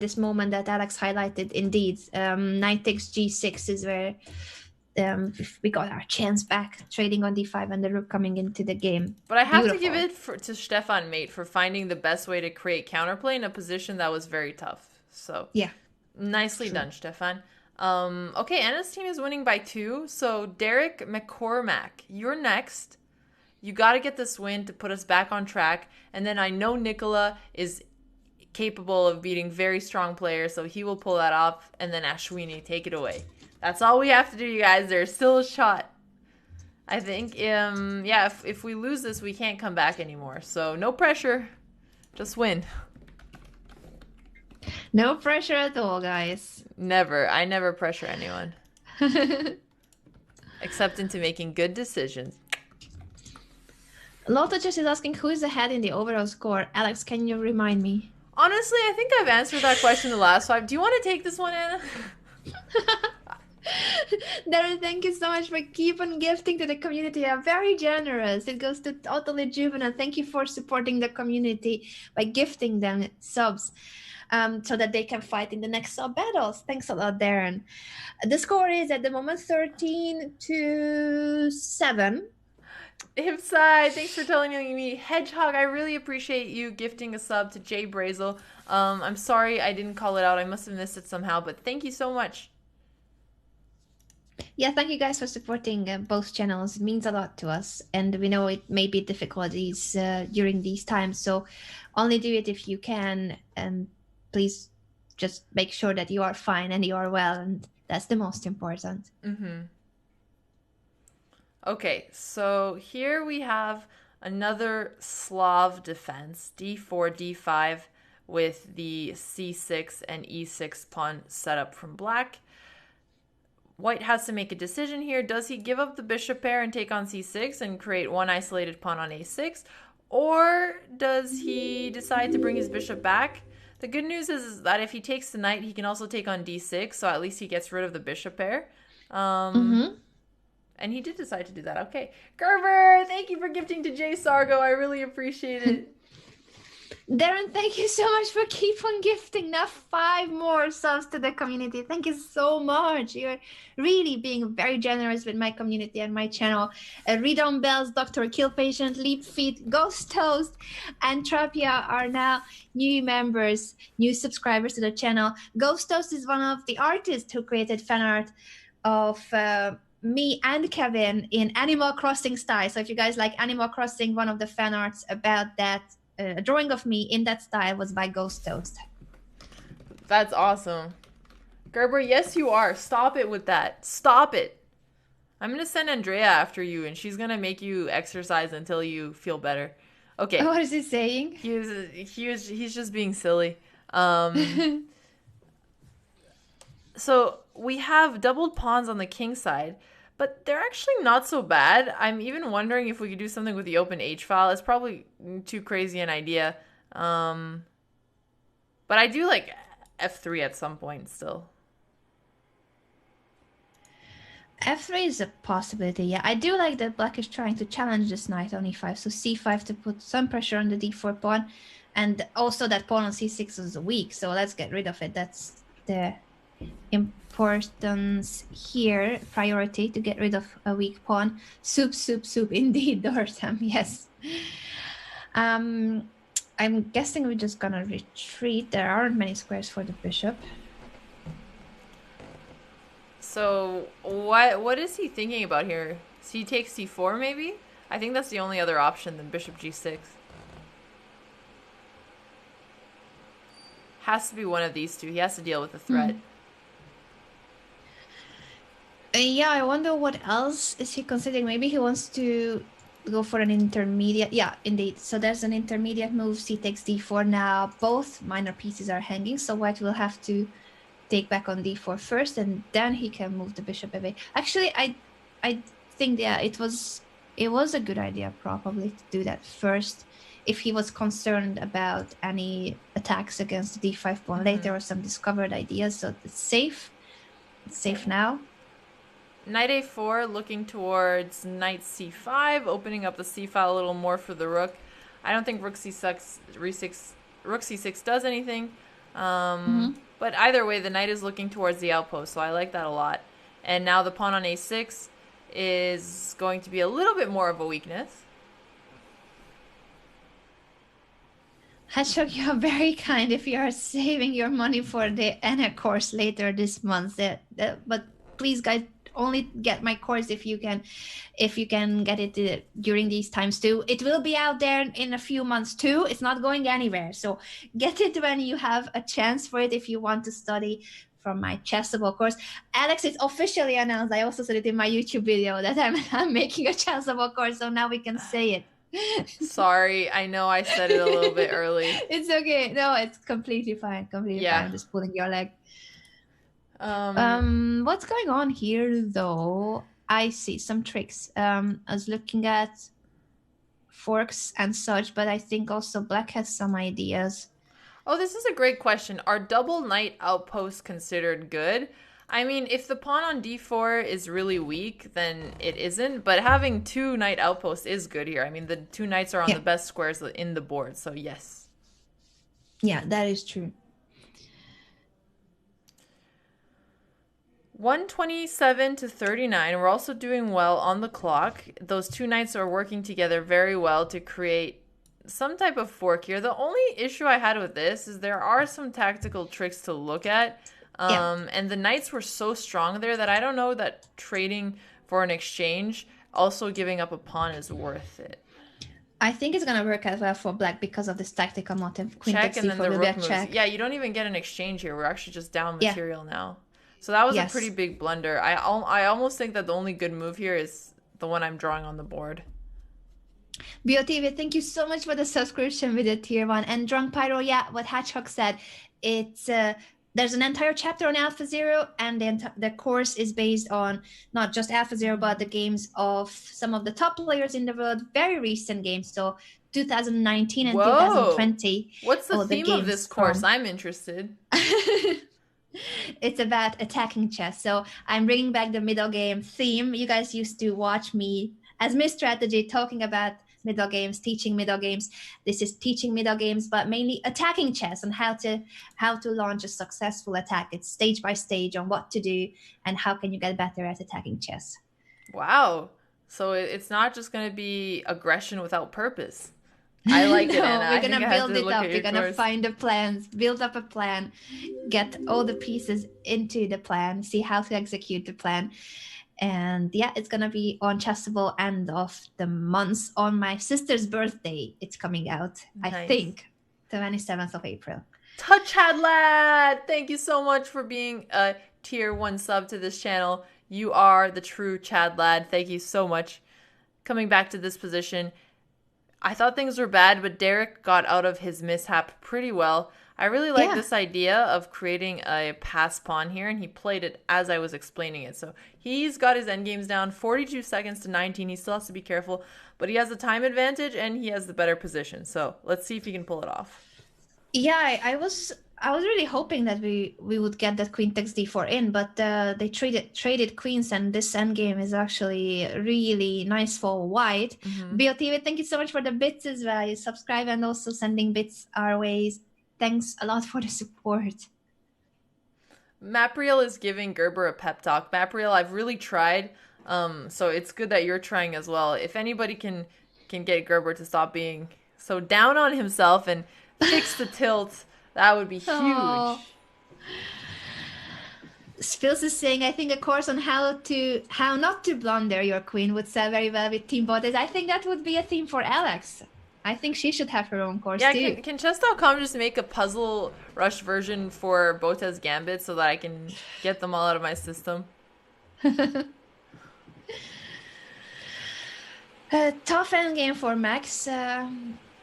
this moment that Alex highlighted, indeed, knight takes g6 is where we got our chance back, trading on d5 and the rook coming into the game. But I have to give Beautiful. it to Stefan Mate for finding the best way to create counterplay in a position that was very tough. So Yeah, nicely true. done, Stefan. Okay, Anna's team is winning by 2. So Derek McCormack, you're next. You got to get this win to put us back on track. And then I know Nicola is capable of beating very strong players, so he will pull that off. And then Ashwini, take it away. That's all we have to do, you guys. There's still a shot. I think, yeah, if we lose this, we can't come back anymore. So no pressure. Just win. No pressure at all, guys. Never. I never pressure anyone. Except into making good decisions. Lotta just is asking who is ahead in the overall score. Alex, can you remind me? Honestly, I think I've answered that question the last 5. Do you want to take this one, Anna? Darren, thank you so much for keep on gifting to the community. I'm very generous. It goes to Totally Juvenile. Thank you for supporting the community by gifting them subs. So that they can fight in the next sub battles. Thanks a lot, Darren. The score is at the moment 13-7. Hipside, thanks for telling me. Hedgehog, I really appreciate you gifting a sub to Jay Brazel. I'm sorry I didn't call it out. I must have missed it somehow, but thank you so much. Yeah, thank you guys for supporting both channels. It means a lot to us, and we know it may be difficulties during these times, so only do it if you can, and please just make sure that you are fine and you are well, and that's the most important. Okay, so here we have another Slav defense, d4, d5, with the c6 and e6 pawn set up from black. White has to make a decision here. Does he give up the bishop pair and take on c6 and create one isolated pawn on a6? Or does he decide to bring his bishop back? The good news is that if he takes the knight, he can also take on d6, so at least he gets rid of the bishop pair. And he did decide to do that. Okay. Gerber, thank you for gifting to Jay Sargo. I really appreciate it. Darren, thank you so much for keep on gifting. Now 5 more subs to the community. Thank you so much. You're really being very generous with my community and my channel. Read on Bells, Dr. Kill Patient, Leap Feet, Ghost Toast, and Trapia are now new members, new subscribers to the channel. Ghost Toast is one of the artists who created fan art of me and Kevin in Animal Crossing style. So if you guys like Animal Crossing, one of the fan arts about that, a drawing of me in that style was by Ghost Toast. That's awesome. Gerber, yes you are. Stop it with that. Stop it. I'm going to send Andrea after you, and she's going to make you exercise until you feel better. Okay. What is he saying? He's just being silly. So we have doubled pawns on the king side, but they're actually not so bad. I'm even wondering if we could do something with the open H file. It's probably too crazy an idea. But I do like F3 at some point still. F3 is a possibility, yeah. I do like that black is trying to challenge this knight on e5, so c5 to put some pressure on the d4 pawn, and also that pawn on c6 is weak, so let's get rid of it. That's the importance here, priority, to get rid of a weak pawn. Soup, soup, soup, indeed, Dortham, yes. I'm guessing we're just gonna retreat. There aren't many squares for the bishop. So what is he thinking about here? C takes c4 maybe? I think that's the only other option than bishop g6. Has to be one of these two. He has to deal with the threat. Yeah, I wonder what else is he considering. Maybe he wants to go for an intermediate. Yeah, indeed. So there's an intermediate move. C takes d4 now. Both minor pieces are hanging, so white will have to take back on d4 first, and then he can move the bishop away. Actually, I think, yeah, it was a good idea probably to do that first if he was concerned about any attacks against the d5 pawn later or some discovered ideas. So it's safe. It's safe now. Knight a4, looking towards knight c5, opening up the c file a little more for the rook. I don't think rook c6 does anything. Hmm. But either way, the knight is looking towards the outpost, so I like that a lot. And now the pawn on a6 is going to be a little bit more of a weakness. Hedgehog, you're very kind if you are saving your money for the Anna course later this month. But please, guys, only get my course if you can get it during these times too. It will be out there in a few months too. It's not going anywhere. So get it when you have a chance for it if you want to study from my chessable course. Alex, it's officially announced. I also said it in my YouTube video that I'm making a chessable course, so now we can say it. Sorry, I know I said it a little bit early. It's okay. No, it's completely fine. Completely fine. Yeah. I'm just pulling your leg. Um, What's going on here though? I see some tricks. I was looking at forks and such, but I think also Black has some ideas. oh, this is a great question. Are double knight outposts considered good? I mean, if the pawn on d4 is really weak, then it isn't. But having two knight outposts is good here. I mean, the two knights are on Yeah, the best squares in the board, so yes. yeah, that is true. 127 to 39. We're also doing well on the clock. Those two knights are working together very well to create some type of fork here. The only issue I had with this is there are some tactical tricks to look at. Yeah, And the knights were so strong there that I don't know that trading for an exchange, also giving up a pawn, is worth it. I think it's gonna work as well for Black because of this tactical motive. Queen Check, takes and then the c4 will be a rook moves. check. Yeah, you don't even get an exchange here. We're actually just down Yeah, material now. So that was a pretty yes. big blunder. I almost think that the only good move here is the one I'm drawing on the board. BOTV, thank you so much for the subscription with the tier one. And Drunk Pyro, yeah, what Hatchhawk said, it's there's an entire chapter on AlphaZero, and the course is based on not just AlphaZero, but the games of some of the top players in the world, very recent games. So 2019 and Whoa! 2020. What's the Oh, the theme of this games course? from. I'm interested. It's about attacking chess. So I'm bringing back the middle game theme. You guys used to watch me as Miss Strategy talking about middle games, teaching middle games. This is teaching middle games, but mainly attacking chess and how to launch a successful attack. It's stage by stage on what to do and how can you get better at attacking chess. Wow. So it's not just going to be aggression without purpose. I like it, Anna. No, we're I think gonna I have build to it look up. at We're your gonna course. find the plans, build up a plan, get all the pieces into the plan, see how to execute the plan. And yeah, it's gonna be on Chessable end of the month on my sister's birthday. It's coming out, I Nice. think, 27th of April. Touch Had Lad! Thank you so much for being a tier 1 sub to this channel. You are the true Chad Lad. Thank you so much. Coming back to this position, I thought things were bad, but Derek got out of his mishap pretty well. I really like Yeah, this idea of creating a pass pawn here, and he played it as I was explaining it. So he's got his endgames down, 42 seconds to 19. He still has to be careful, but he has the time advantage, and he has the better position. So let's see if he can pull it off. yeah. I was really hoping that we would get that queen takes d4 in, but they traded queens, and this endgame is actually really nice for white. Mm-hmm. BOTV, thank you so much for the bits as well. You subscribe and also sending bits our ways. Thanks a lot for the support. Mapriel is giving Gerber a pep talk. Mapriel, I've really tried, so it's good that you're trying as well. If anybody can get Gerber to stop being so down on himself and fix the tilt, that would be huge. Oh, Spills is saying, I think a course on how not to blunder your queen would sell very well with Team Botes. I think that would be a theme for Alex. I think she should have her own course Yeah, too. can chess.com just make a puzzle rush version for Botez Gambit so that I can get them all out of my system? Tough endgame for Max.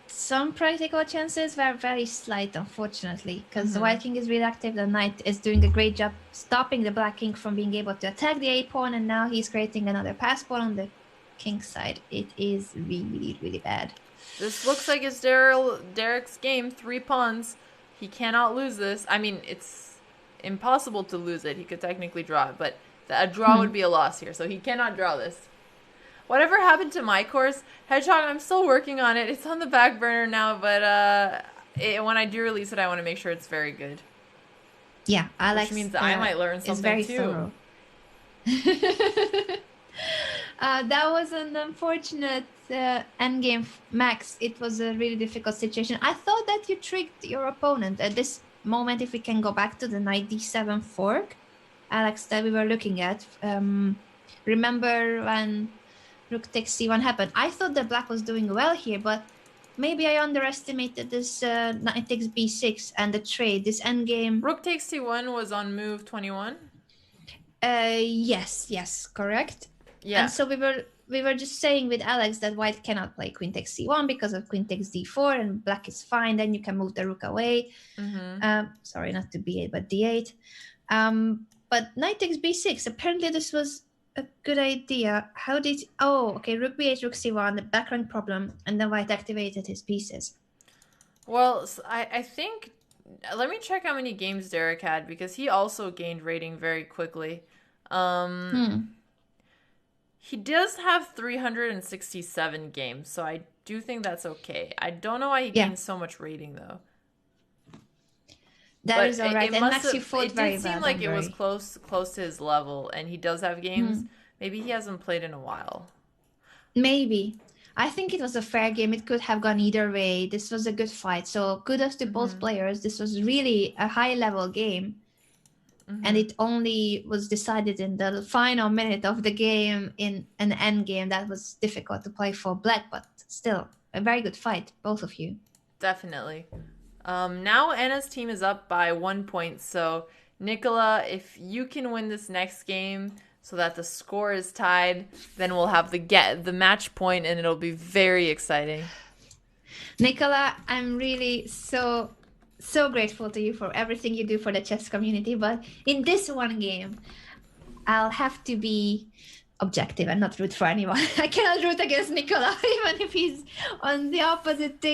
Some practical chances were very slight, unfortunately, because the White King is really active. The Knight is doing a great job stopping the Black King from being able to attack the A pawn, and now he's creating another pass pawn on the King's side. It is really, really bad. This looks like it's Derek's game. 3 pawns. He cannot lose this. I mean, it's impossible to lose it. He could technically draw it, but a draw would be a loss here, so he cannot draw this. Whatever happened to my course? Hedgehog, I'm still working on it. It's on the back burner now, but when I do release it, I want to make sure it's very good. Yeah, Which Alex means that I might learn is something very too. thorough. That was an unfortunate endgame, Max. It was a really difficult situation. I thought that you tricked your opponent at this moment. If we can go back to the knight d7 fork, Alex, that we were looking at. Remember when rook takes c1 happened? I thought that black was doing well here, but maybe I underestimated this knight takes b6 and the trade. This endgame. Rook takes c1 was on move 21. Yes, correct. Yeah. And so we were just saying with Alex that white cannot play queen takes c1 because of queen takes d4 and black is fine. Then you can move the rook away. Sorry, not to b8 but d8. But knight takes b6. Apparently this was a good idea. How did? Oh, okay. Rook b8, rook c1, the background problem, and then white activated his pieces. Well, I think. Let me check how many games Derek had because he also gained rating very quickly. He does have 367 games, so I do think that's okay. I don't know why he gained so much rating though. That is all right. And Max, you fought very well. It did seem like it was close to his level, and he does have games. Maybe he hasn't played in a while. Maybe. I think it was a fair game. It could have gone either way. This was a good fight. So kudos to both players. This was really a high-level game. And it only was decided in the final minute of the game in an end game that was difficult to play for black, but still a very good fight, both of you. Definitely. Now Anna's team is up by 1 point. So Nicola, if you can win this next game so that the score is tied, then we'll have the match point and it'll be very exciting. Nicola, I'm really so grateful to you for everything you do for the chess community, but in this one game I'll have to be objective and not root for anyone. I cannot root against Nicola even if he's on the opposite team.